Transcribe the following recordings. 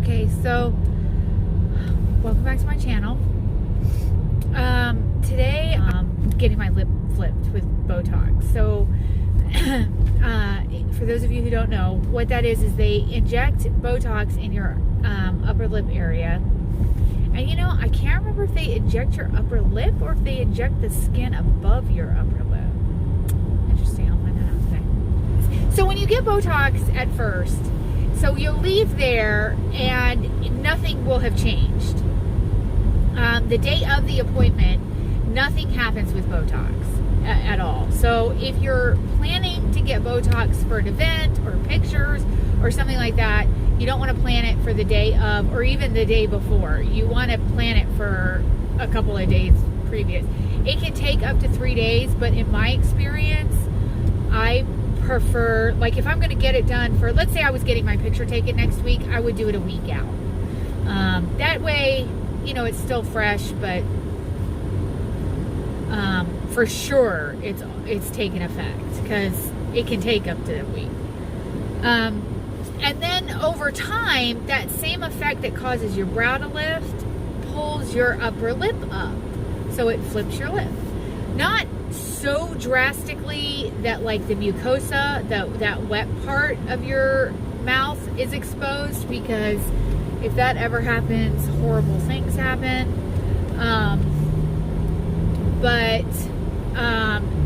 Okay, so welcome back to my channel. Today I'm getting my lip flipped with Botox. So for those of you who don't know, what that is they inject Botox in your upper lip area. And you know, I can't remember if they inject your upper lip or if they inject the skin above your upper lip. Interesting, I'll find that out today. So when you get Botox at first, so you'll leave there and nothing will have changed. The day of the appointment, nothing happens with Botox at all. So if you're planning to get Botox for an event or pictures or something like that, you don't want to plan it for the day of or even the day before. You want to plan it for a couple of days previous. It can take up to 3 days, but in my experience, I prefer, like if I'm going to get it done for, let's say I was getting my picture taken next week, I would do it a week out. That way, you know, it's still fresh, but for sure it's taken effect because it can take up to a week. And then over time, that same effect that causes your brow to lift pulls your upper lip up. So it flips your lip. Not so drastically that like the mucosa, that wet part of your mouth is exposed, because if that ever happens, horrible things happen. But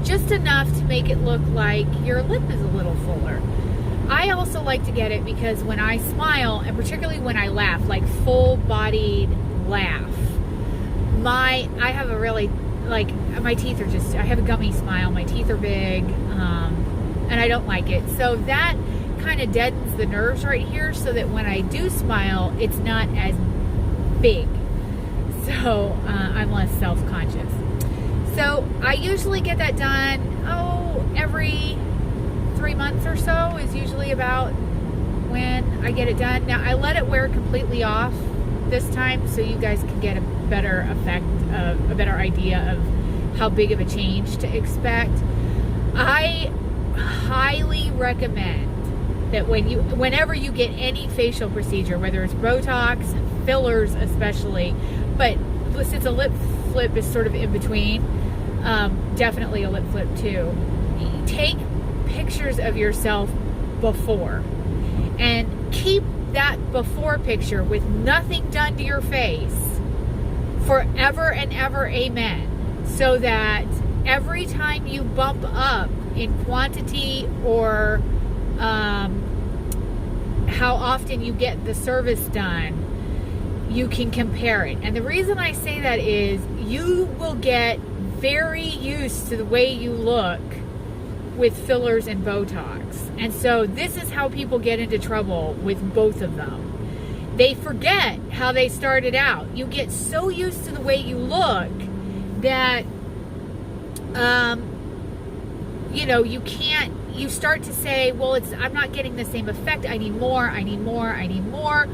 just enough to make it look like your lip is a little fuller. I also like to get it because when I smile, and particularly when I laugh, like full-bodied laugh, I have a really, like, my teeth are just, I have a gummy smile, my teeth are big, and I don't like it. So that kind of deadens the nerves right here so that when I do smile, it's not as big. So I'm less self-conscious. So I usually get that done, every 3 months or so is usually about when I get it done. Now I let it wear completely off this time so you guys can get a better effect, a better idea of how big of a change to expect. I highly recommend that whenever you get any facial procedure, whether it's Botox, fillers especially, but since a lip flip is sort of in between, definitely a lip flip too, take pictures of yourself before and keep that before picture with nothing done to your face forever and ever, amen, so that every time you bump up in quantity or how often you get the service done, you can compare it. And the reason I say that is you will get very used to the way you look with fillers and Botox. And so this is how people get into trouble with both of them. They forget how they started out. You get so used to the way you look that you know, you start to say, well, I'm not getting the same effect. I need more, I need more, I need more.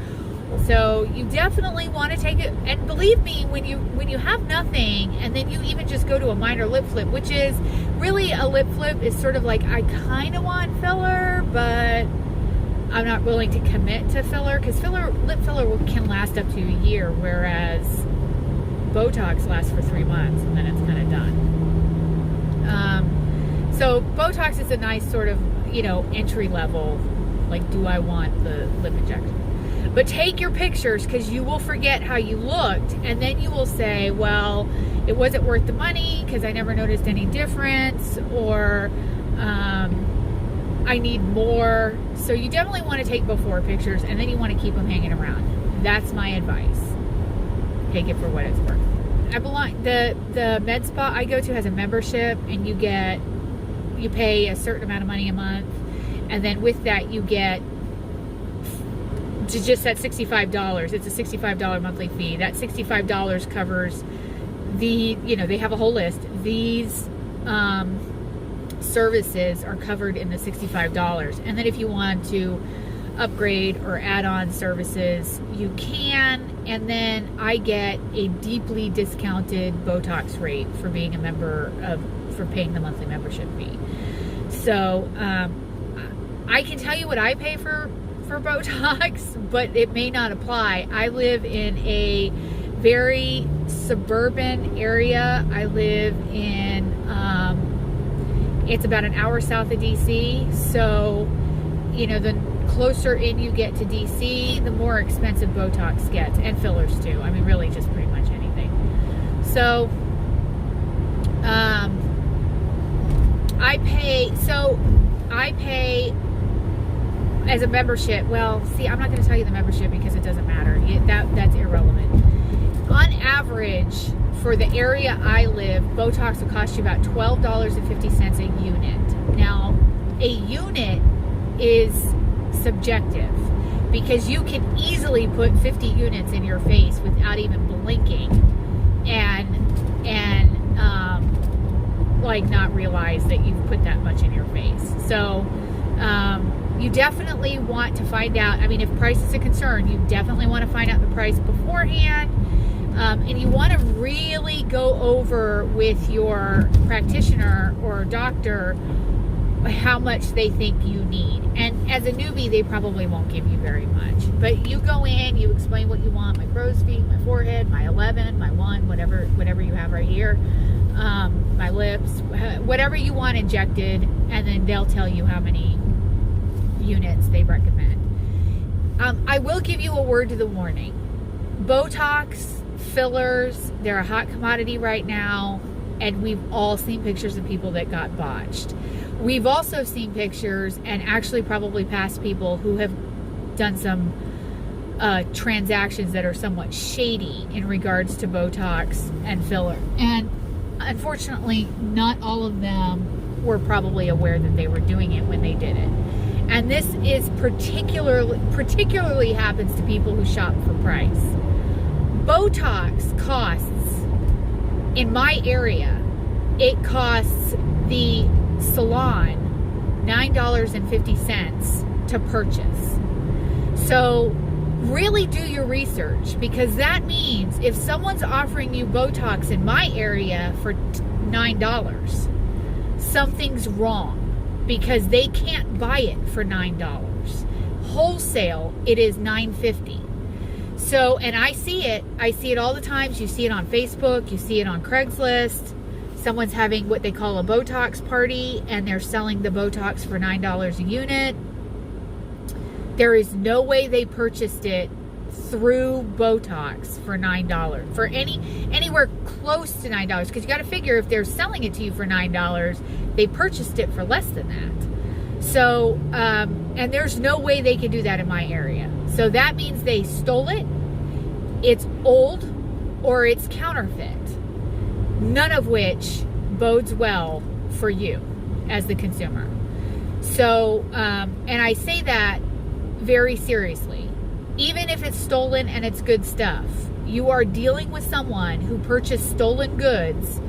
So you definitely want to take it, and believe me, when you have nothing and then you even just go to a minor lip flip, which is really a lip flip is sort of like, I kind of want filler, but I'm not willing to commit to filler, because lip filler can last up to a year, whereas Botox lasts for 3 months and then it's kind of done. So Botox is a nice sort of, you know, entry level, like, do I want the lip injection? But take your pictures, because you will forget how you looked, and then you will say, well, it wasn't worth the money because I never noticed any difference, or I need more. So you definitely want to take before pictures, and then you want to keep them hanging around. That's my advice. Take it for what it's worth. The med spa I go to has a membership, and you pay a certain amount of money a month, and then with that you get to just that $65. It's a $65 monthly fee. That $65 covers they have a whole list. These services are covered in the $65. And then if you want to upgrade or add on services, you can. And then I get a deeply discounted Botox rate for being a member for paying the monthly membership fee. So I can tell you what I pay for for Botox, but it may not apply. I live in a very suburban area. I live in, it's about an hour south of DC. So, you know, the closer in you get to DC, the more expensive Botox gets, and fillers too. I mean, really just pretty much anything. So, I pay as a membership. Well, see, I'm not going to tell you the membership because it doesn't matter. That's irrelevant. On average, for the area I live, Botox will cost you about $12.50 a unit. Now, a unit is subjective because you can easily put 50 units in your face without even blinking and like not realize that you've put that much in your face. So you definitely want to find out. I mean, if price is a concern, you definitely want to find out the price beforehand. And you want to really go over with your practitioner or doctor how much they think you need. And as a newbie, they probably won't give you very much. But you go in, you explain what you want: my crow's feet, my forehead, my 11, my 1, whatever you have right here, my lips, whatever you want injected, and then they'll tell you how many units they recommend. I will give you a word to the warning. Botox, fillers, they're a hot commodity right now, and we've all seen pictures of people that got botched. We've also seen pictures, and actually probably past people who have done some transactions that are somewhat shady in regards to Botox and filler. And unfortunately, not all of them were probably aware that they were doing it when they did it. And this is particularly happens to people who shop for price. Botox costs, in my area, it costs the salon $9.50 to purchase. So really do your research, because that means if someone's offering you Botox in my area for $9, something's wrong, because they can't buy it for $9. Wholesale, it is $9.50. So, and I see it all the time. You see it on Facebook, you see it on Craigslist. Someone's having what they call a Botox party, and they're selling the Botox for $9 a unit. There is no way they purchased it through Botox for $9, for anywhere close to $9, because you got to figure if they're selling it to you for $9, they purchased it for less than that. So, and there's no way they can do that in my area. So that means they stole it, it's old, or it's counterfeit. None of which bodes well for you as the consumer. So, and I say that very seriously. Even if it's stolen and it's good stuff, you are dealing with someone who purchased stolen goods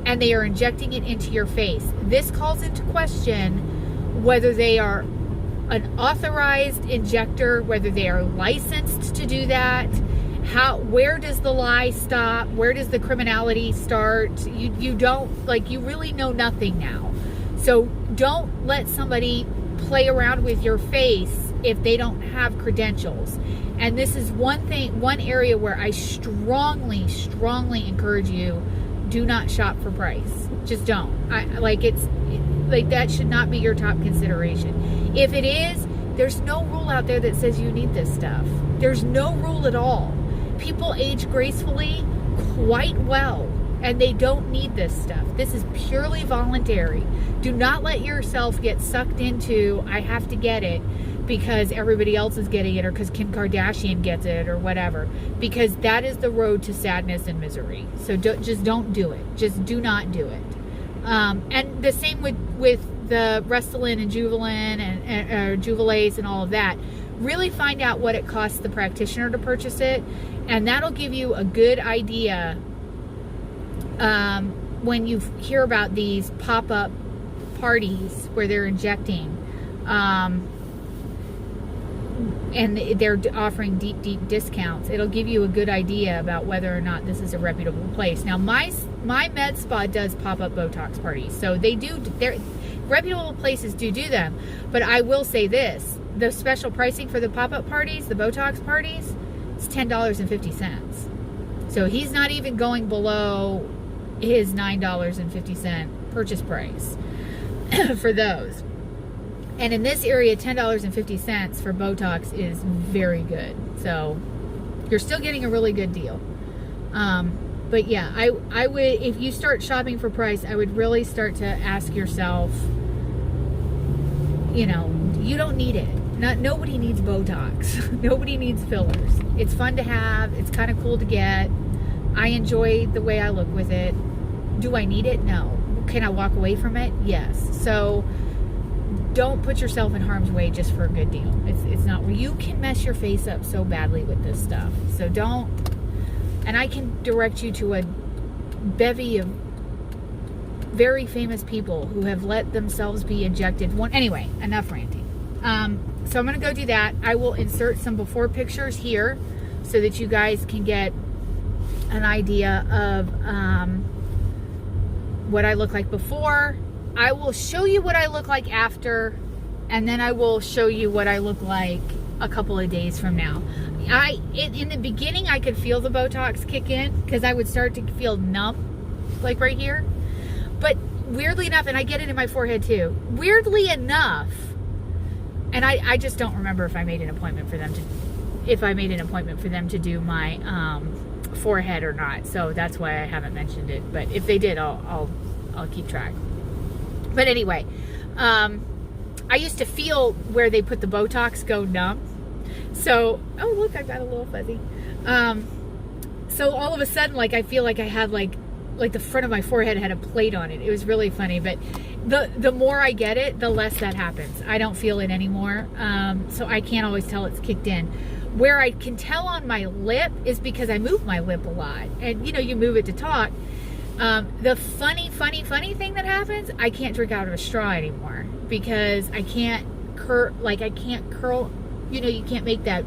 and they are injecting it into your face. This calls into question whether they are an authorized injector, whether they are licensed to do that. Where does the lie stop? Where does the criminality start? You don't, like, you really know nothing now. So don't let somebody play around with your face if they don't have credentials. And this is one area where I strongly encourage you, do not shop for price. Just don't. That should not be your top consideration. If it is, there's no rule out there that says you need this stuff. There's no rule at all. People age gracefully quite well, and they don't need this stuff. This is purely voluntary. Do not let yourself get sucked into, I have to get it because everybody else is getting it, or because Kim Kardashian gets it, or whatever, because that is the road to sadness and misery. So just don't do it. Just do not do it. And the same with the Restylane and Juvelin and Juvelase and all of that. Really find out what it costs the practitioner to purchase it, and that'll give you a good idea when you hear about these pop-up parties where they're injecting and they're offering deep discounts. It'll give you a good idea about whether or not this is a reputable place. Now, my med spa does pop-up Botox parties, so they reputable places do them. But I will say this, the special pricing for the pop-up parties, the Botox parties, it's $10.50. So he's not even going below his $9.50 purchase price for those. And in this area, $10.50 for Botox is very good. So you're still getting a really good deal. But yeah, I would, if you start shopping for price, I would really start to ask yourself, you know, you don't need it. Nobody needs Botox. Nobody needs fillers. It's fun to have. It's kind of cool to get. I enjoy the way I look with it. Do I need it? No. Can I walk away from it? Yes. So don't put yourself in harm's way just for a good deal. It's not, you can mess your face up so badly with this stuff. So don't, and I can direct you to a bevy of very famous people who have let themselves be injected. Anyway, enough ranting. So I'm going to go do that. I will insert some before pictures here so that you guys can get an idea of what I look like before. I will show you what I look like after, and then I will show you what I look like a couple of days from now. In the beginning, I could feel the Botox kick in because I would start to feel numb, like right here. But weirdly enough, and I get it in my forehead too, weirdly enough, and I just don't remember if I made an appointment for them to do my forehead or not. So that's why I haven't mentioned it. But if they did, I'll keep track. But anyway, I used to feel where they put the Botox go numb. So, oh look, I got a little fuzzy. So all of a sudden, like, I feel like I had like the front of my forehead had a plate on it. It was really funny. But the more I get it, the less that happens. I don't feel it anymore. So I can't always tell it's kicked in. Where I can tell on my lip is because I move my lip a lot. And you know, you move it to talk. The funny thing that happens, I can't drink out of a straw anymore because I can't curl, you know, you can't make that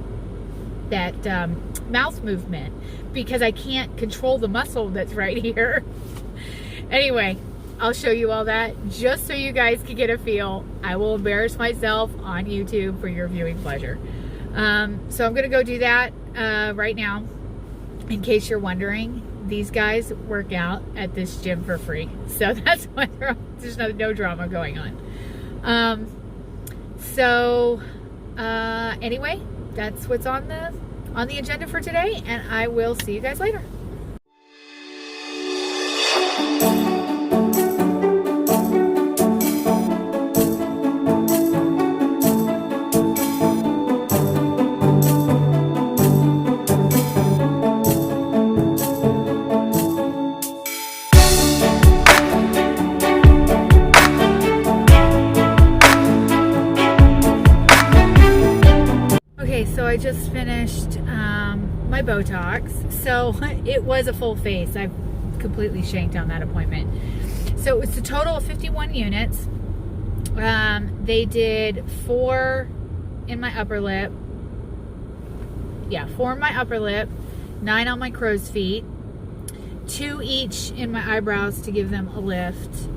mouth movement because I can't control the muscle that's right here. Anyway, I'll show you all that just so you guys can get a feel. I will embarrass myself on YouTube for your viewing pleasure. So I'm going to go do that right now. In case you're wondering, these guys work out at this gym for free. So that's why there's no drama going on. Anyway, that's what's on the agenda for today, and I will see you guys later. So I just finished my Botox. So it was a full face. I've completely shanked on that appointment. So it was a total of 51 units. They did 4 in my upper lip. Yeah, 4 in my upper lip, 9 on my crow's feet, 2 each in my eyebrows to give them a lift.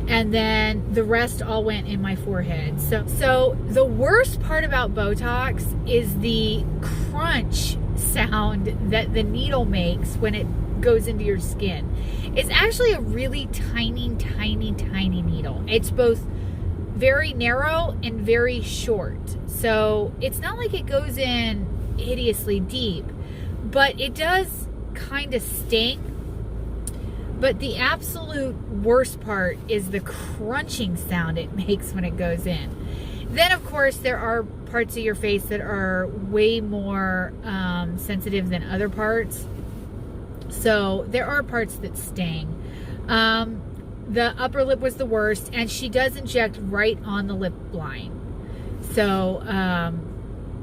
And then the rest all went in my forehead. So the worst part about Botox is the crunch sound that the needle makes when it goes into your skin. It's actually a really tiny needle. It's both very narrow and very short. So it's not like it goes in hideously deep, but it does kind of sting. But the absolute worst part is the crunching sound it makes when it goes in. Then, of course, there are parts of your face that are way more sensitive than other parts. So there are parts that sting. The upper lip was the worst, and she does inject right on the lip line. So,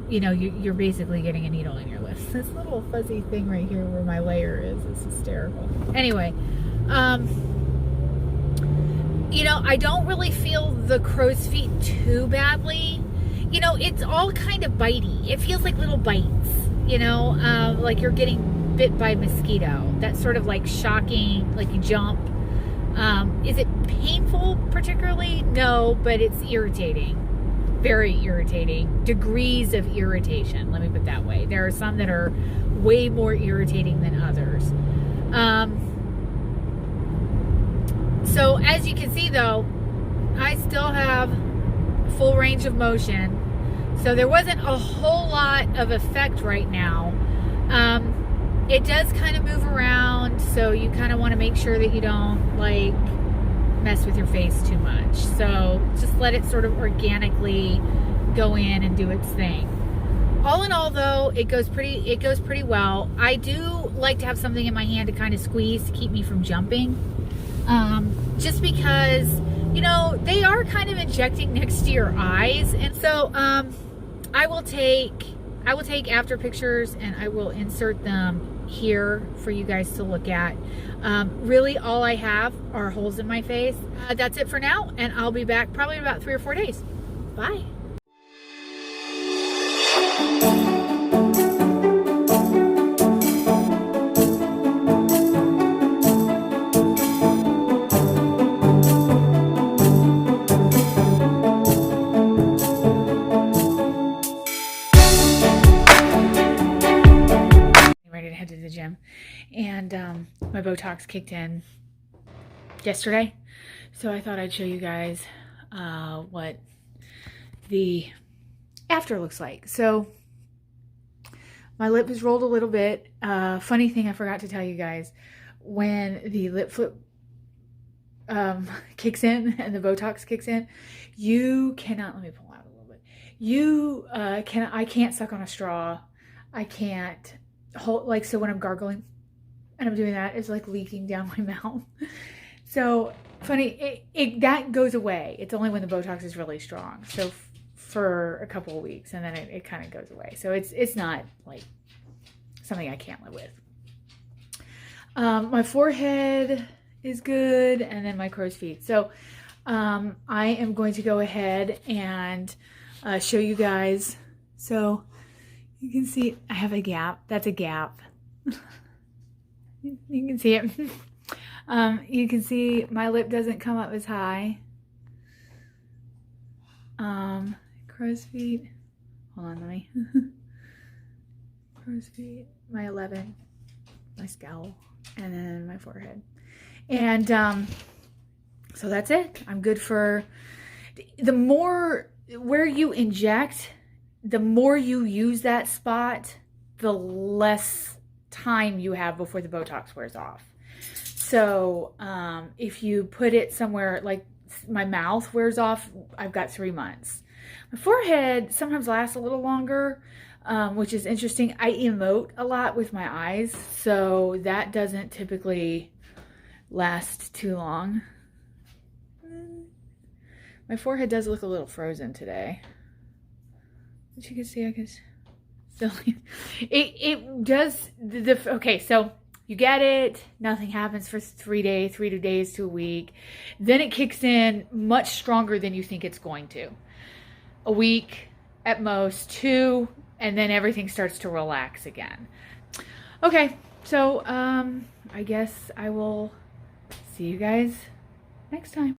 you know, you're basically getting a needle in your lips. This little fuzzy thing right here where my layer is hysterical. Anyway, you know, I don't really feel the crow's feet too badly. You know, it's all kind of bitey. It feels like little bites, you know, like you're getting bit by a mosquito. That's sort of like shocking, like you jump. Is it painful particularly? No, but it's irritating. Very irritating. Degrees of irritation, let me put it that way. There are some that are way more irritating than others. So as you can see though, I still have full range of motion. So there wasn't a whole lot of effect right now. It does kind of move around, so you kind of want to make sure that you don't like mess with your face too much. So just let it sort of organically go in and do its thing. All in all though, it goes pretty well. I do like to have something in my hand to kind of squeeze to keep me from jumping. Just because, you know, they are kind of injecting next to your eyes. And so I will take after pictures and I will insert them here for you guys to look at. Really all I have are holes in my face. That's it for now, and I'll be back probably in about 3 or 4 days. Bye. Ready to head to the gym, and my Botox kicked in yesterday, so I thought I'd show you guys what the after looks like. So my lip is rolled a little bit. Funny thing I forgot to tell you guys, when the lip flip kicks in and the Botox kicks in, you cannot, let me pull out a little bit, I can't suck on a straw. I can't hold, like, so when I'm gargling and I'm doing that, it's like leaking down my mouth. So funny, that goes away. It's only when the Botox is really strong. So for a couple of weeks, and then it kind of goes away. So it's not like something I can't live with. My forehead is good, and then my crow's feet. So I am going to go ahead and show you guys. So you can see I have a gap. That's a gap. You can see it. You can see my lip doesn't come up as high. Crow's feet. Hold on, let me. Crow's feet. My 11. My scowl. And then my forehead. And so that's it. I'm good for the more where you inject. The more you use that spot, the less time you have before the Botox wears off. So if you put it somewhere like my mouth wears off, I've got 3 months. My forehead sometimes lasts a little longer, which is interesting. I emote a lot with my eyes, so that doesn't typically last too long. My forehead does look a little frozen today. As you can see, I guess. So it does. Okay, so you get it. Nothing happens for 3 days to a week. Then it kicks in much stronger than you think it's going to. A week at most, 2, and then everything starts to relax again. Okay, so I guess I will see you guys next time.